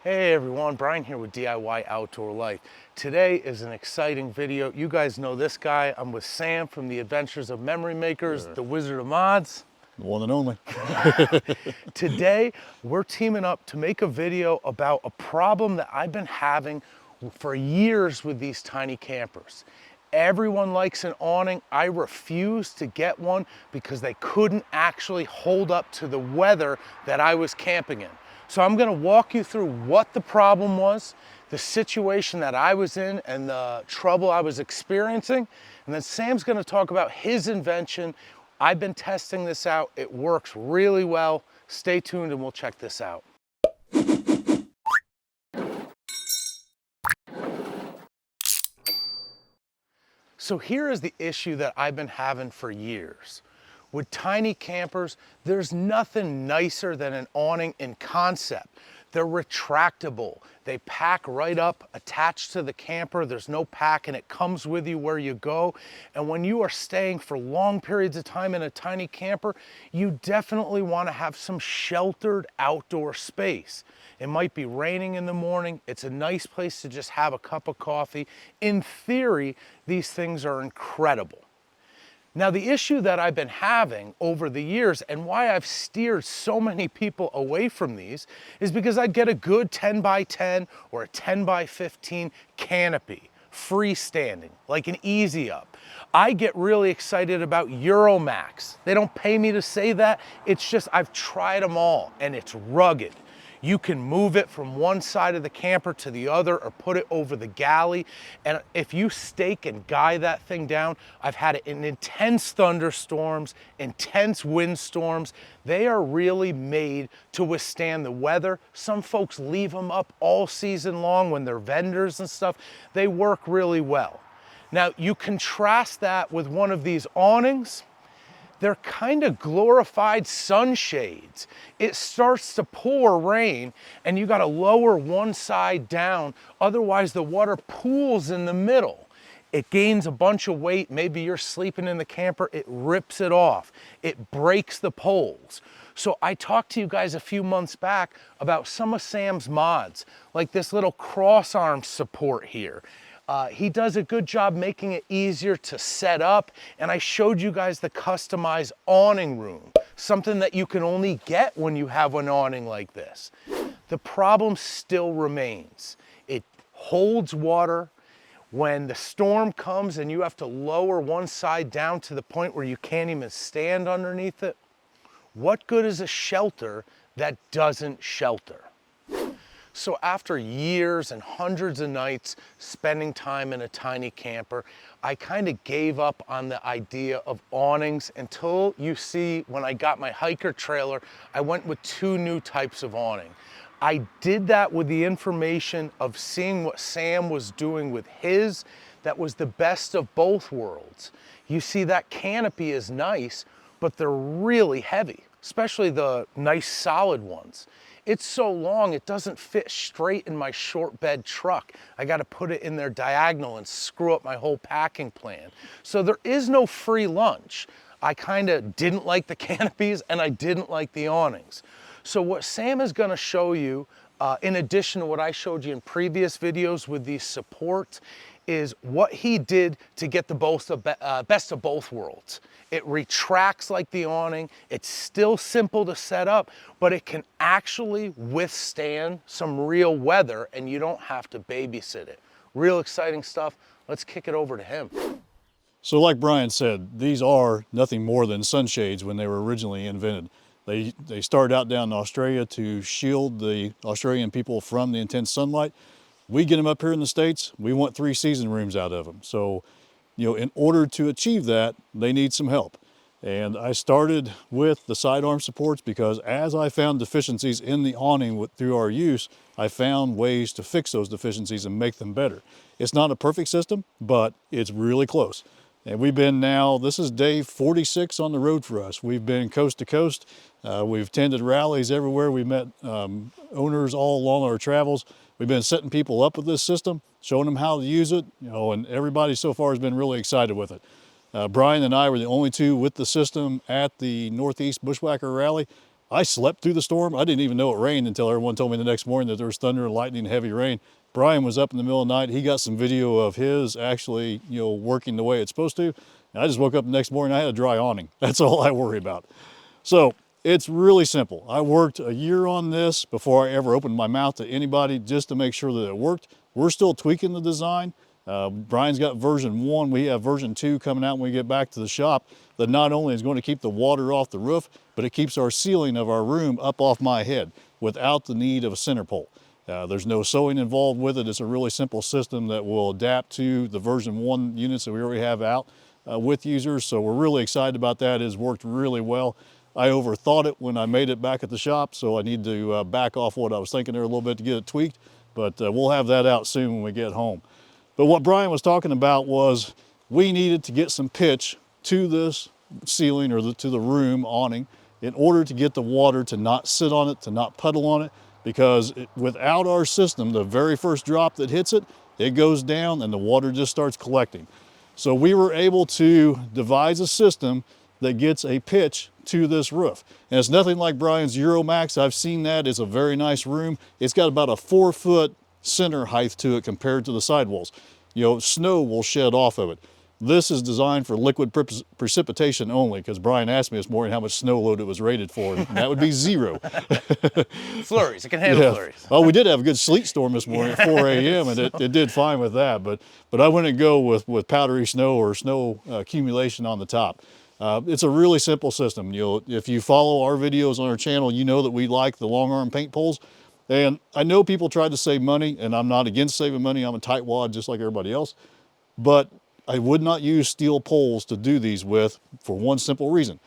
Hey everyone, Brian here with DIY Outdoor Life. Today is an exciting video. You guys know this guy. I'm with Sam from the Adventures of Memory Makers, the Wizard of Mods. The one and only. Today, we're teaming up to make a video about a problem that I've been having for years with these tiny campers. Everyone likes an awning. I refused to get one because they couldn't actually hold up to the weather that I was camping in. So I'm gonna walk you through what the problem was, the situation that I was in, and the trouble I was experiencing. And then Sam's gonna talk about his invention. I've been testing this out. It works really well. Stay tuned and we'll check this out. So here is the issue that I've been having for years. With tiny campers, there's nothing nicer than an awning in concept. They're retractable. They pack right up, attached to the camper. There's no pack and it comes with you where you go. And when you are staying for long periods of time in a tiny camper, you definitely want to have some sheltered outdoor space. It might be raining in the morning. It's a nice place to just have a cup of coffee. In theory, these things are incredible. Now, the issue that I've been having over the years and why I've steered so many people away from these is because I'd get a good 10 by 10 or a 10 by 15 canopy, freestanding, like an easy up. I get really excited about Euromax. They don't pay me to say that. It's just I've tried them all and it's rugged. You can move it from one side of the camper to the other or put it over the galley. And if you stake and guy that thing down, I've had it in intense thunderstorms, intense windstorms. They are really made to withstand the weather. Some folks leave them up all season long when they're vendors and stuff. They work really well. Now you contrast that with one of these awnings. They're kind of glorified sunshades. It starts to pour rain and you got to lower one side down, otherwise the water pools in the middle. It gains a bunch of weight. Maybe you're sleeping in the camper, it rips it off. It breaks the poles. So I talked to you guys a few months back about some of Sam's mods, like this little cross arm support here. He does a good job making it easier to set up, and I showed you guys the customized awning room, something that you can only get when you have an awning like this. The problem still remains. It holds water. When the storm comes and you have to lower one side down to the point where you can't even stand underneath it, what good is a shelter that doesn't shelter? So after years and hundreds of nights spending time in a tiny camper, I kind of gave up on the idea of awnings until you see when I got my hiker trailer, I went with two new types of awning. I did that with the information of seeing what Sam was doing with his. That was the best of both worlds. You see, that canopy is nice, but they're really heavy, especially the nice solid ones. It's so long, it doesn't fit straight in my short bed truck. I got to put it in there diagonal and screw up my whole packing plan. So there is no free lunch. I kind of didn't like the canopies and I didn't like the awnings. So what Sam is going to show you, in addition to what I showed you in previous videos with these supports, is what he did to get the best of both worlds. It retracts like the awning. It's still simple to set up, but it can actually withstand some real weather and you don't have to babysit it. Real exciting stuff. Let's kick it over to him. So like Brian said, these are nothing more than sunshades when they were originally invented. They started out down in Australia to shield the Australian people from the intense sunlight. We get them up here in the States, we want 3 season rooms out of them. So, in order to achieve that, they need some help. And I started with the sidearm supports because as I found deficiencies in the awning through our use, I found ways to fix those deficiencies and make them better. It's not a perfect system, but it's really close. And we've been now, this is day 46 on the road for us. We've been coast to coast. We've attended rallies everywhere. We've met owners all along our travels. We've been setting people up with this system, showing them how to use it, and everybody so far has been really excited with it. Brian and I were the only two with the system at the Northeast Bushwhacker Rally. I slept through the storm. I didn't even know it rained until everyone told me the next morning that there was thunder and lightning and heavy rain. Brian was up in the middle of the night. He got some video of his actually, working the way it's supposed to. And I just woke up the next morning, I had a dry awning. That's all I worry about. So it's really simple. I worked a year on this before I ever opened my mouth to anybody just to make sure that it worked. We're still tweaking the design. Brian's got version 1. We have version 2 coming out when we get back to the shop that not only is going to keep the water off the roof, but it keeps our ceiling of our room up off my head without the need of a center pole. There's no sewing involved with it. It's a really simple system that will adapt to the version 1 units that we already have out with users. So we're really excited about that. It has worked really well. I overthought it when I made it back at the shop, so I need to back off what I was thinking there a little bit to get it tweaked, but we'll have that out soon when we get home. But what Brian was talking about was we needed to get some pitch to this ceiling or to the room awning in order to get the water to not sit on it, to not puddle on it, because without our system, the very first drop that hits it, it goes down and the water just starts collecting. So we were able to devise a system that gets a pitch to this roof. And it's nothing like Brian's Euromax. I've seen that. It's a very nice room. It's got about a 4-foot center height to it compared to the sidewalls. Snow will shed off of it. This is designed for liquid precipitation only, because Brian asked me this morning how much snow load it was rated for, and that would be 0. Flurries, it can handle flurries. Well, we did have a good sleet storm this morning at 4 a.m. and it did fine with that, but I wouldn't go with powdery snow or snow accumulation on the top. It's a really simple system. If you follow our videos on our channel, you know that we like the long arm paint poles. And I know people try to save money, and I'm not against saving money. I'm a tightwad just like everybody else. But I would not use steel poles to do these with for one simple reason.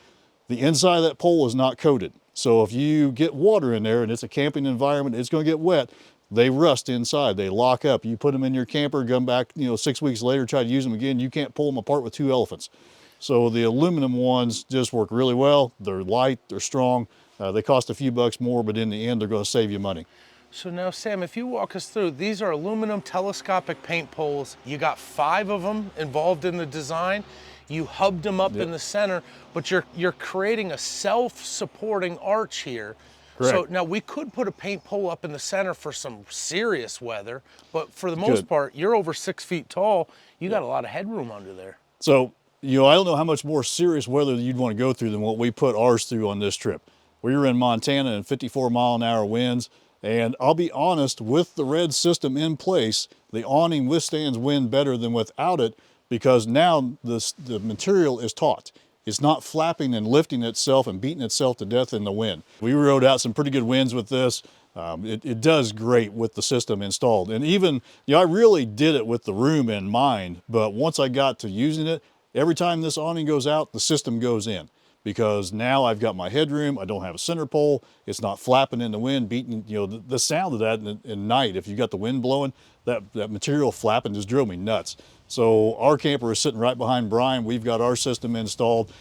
The inside of that pole is not coated. So if you get water in there and it's a camping environment, it's going to get wet. They rust inside, they lock up. You put them in your camper, come back 6 weeks later, try to use them again, you can't pull them apart with 2 elephants. So the aluminum ones just work really well. They're light, they're strong. They cost a few bucks more, but in the end, they're going to save you money. So now, Sam, if you walk us through, these are aluminum telescopic paint poles. You got 5 of them involved in the design. You hubbed them up in the center, but you're creating a self-supporting arch here. Correct. So now we could put a paint pole up in the center for some serious weather, but for the most part, you're over 6 feet tall. You got a lot of headroom under there. So, I don't know how much more serious weather you'd want to go through than what we put ours through on this trip. We were in Montana in 54-mile-an-hour winds, and I'll be honest, with the RRED system in place, the awning withstands wind better than without it, because now the material is taut. It's not flapping and lifting itself and beating itself to death in the wind. We rode out some pretty good winds with this. It does great with the system installed. And even, I really did it with the room in mind, but once I got to using it, every time this awning goes out, the system goes in. Because now I've got my headroom, I don't have a center pole, it's not flapping in the wind, beating, the sound of that in night, if you got the wind blowing, that material flapping just drove me nuts. So our camper is sitting right behind Brian. We've got our system installed.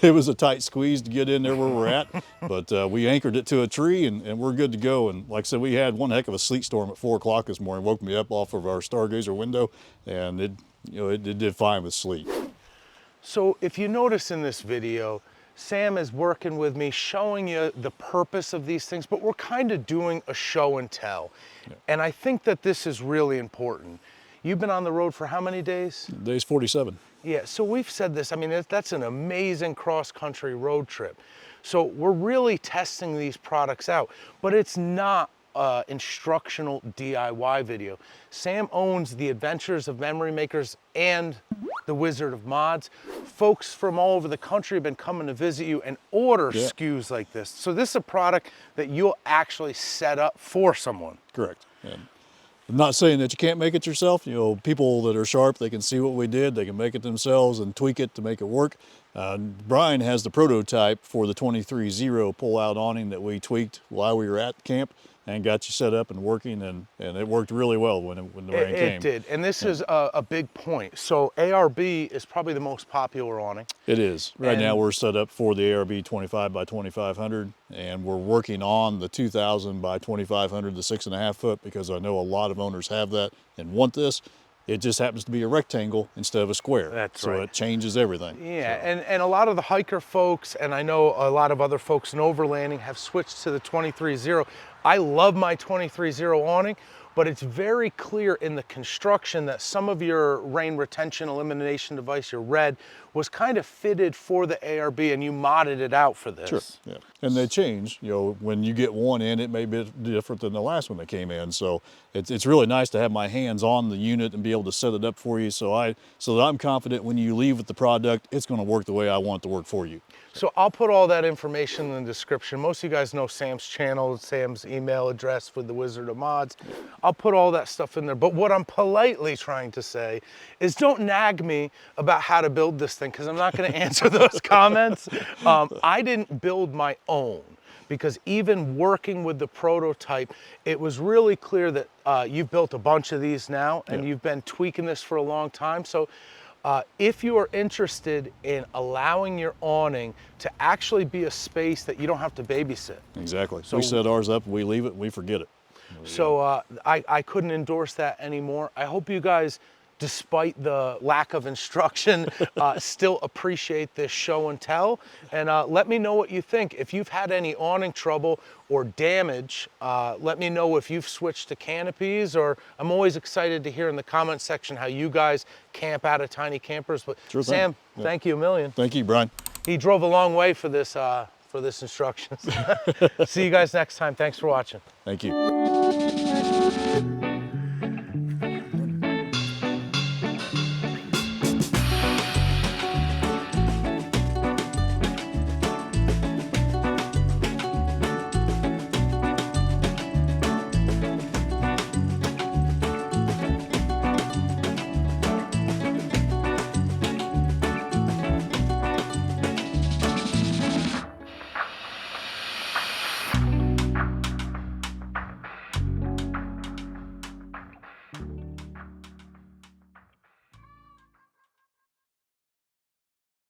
It was a tight squeeze to get in there where we're at, but we anchored it to a tree and we're good to go. And like I said, we had one heck of a sleet storm at 4 o'clock this morning, woke me up off of our stargazer window, and it did fine with sleet. So if you notice in this video, Sam is working with me, showing you the purpose of these things, but we're kind of doing a show and tell. Yeah. And I think that this is really important. You've been on the road for how many days? Days 47. Yeah, so we've said this, that's an amazing cross-country road trip. So we're really testing these products out, but it's not instructional DIY video. Sam owns the Adventures of Memory Makers and the Wizard of Mods. Folks from all over the country have been coming to visit you and order SKUs like this. So this is a product that you'll actually set up for someone. Correct. And I'm not saying that you can't make it yourself. People that are sharp, they can see what we did, they can make it themselves and tweak it to make it work. Brian has the prototype for the 23-0 pull-out awning that we tweaked while we were at camp and got you set up and working, and it worked really well when the rain came. It did, and this is a big point. So ARB is probably the most popular awning. It is. Right now we're set up for the ARB 25 by 2500, and we're working on the 2000 by 2500, the 6.5 foot, because I know a lot of owners have that and want this. It just happens to be a rectangle instead of a square. That's so right. it changes everything. Yeah, So, and a lot of the hiker folks, and I know a lot of other folks in overlanding have switched to the 23-0. I love my 23-0 awning, but it's very clear in the construction that some of your rain retention elimination device, your RRED, was kind of fitted for the ARB, and you modded it out for this. sure, yeah. And they change, you know, when you get one in, it may be different than the last one that came in. So it's really nice to have my hands on the unit and be able to set it up for you so that I'm confident when you leave with the product, it's going to work the way I want it to work for you. So I'll put all that information in the description. Most of you guys know Sam's channel, Sam's email address for the Wizard of Mods. I'll put all that stuff in there. But what I'm politely trying to say is don't nag me about how to build this thing, because I'm not going to answer those comments. I didn't build my own, because even working with the prototype, it was really clear that you've built a bunch of these now, and you've been tweaking this for a long time. So if you are interested in allowing your awning to actually be a space that you don't have to babysit. Exactly. So we set ours up, we leave it, we forget it. So I couldn't endorse that anymore. I hope you guys, despite the lack of instruction, still appreciate this show and tell. And let me know what you think. If you've had any awning trouble or damage, let me know if you've switched to canopies, or I'm always excited to hear in the comment section how you guys camp out of tiny campers. But Sure thing. Sam, thank you a million. Thank you, Brian. He drove a long way for this instructions. See you guys next time. Thanks for watching. Thank you.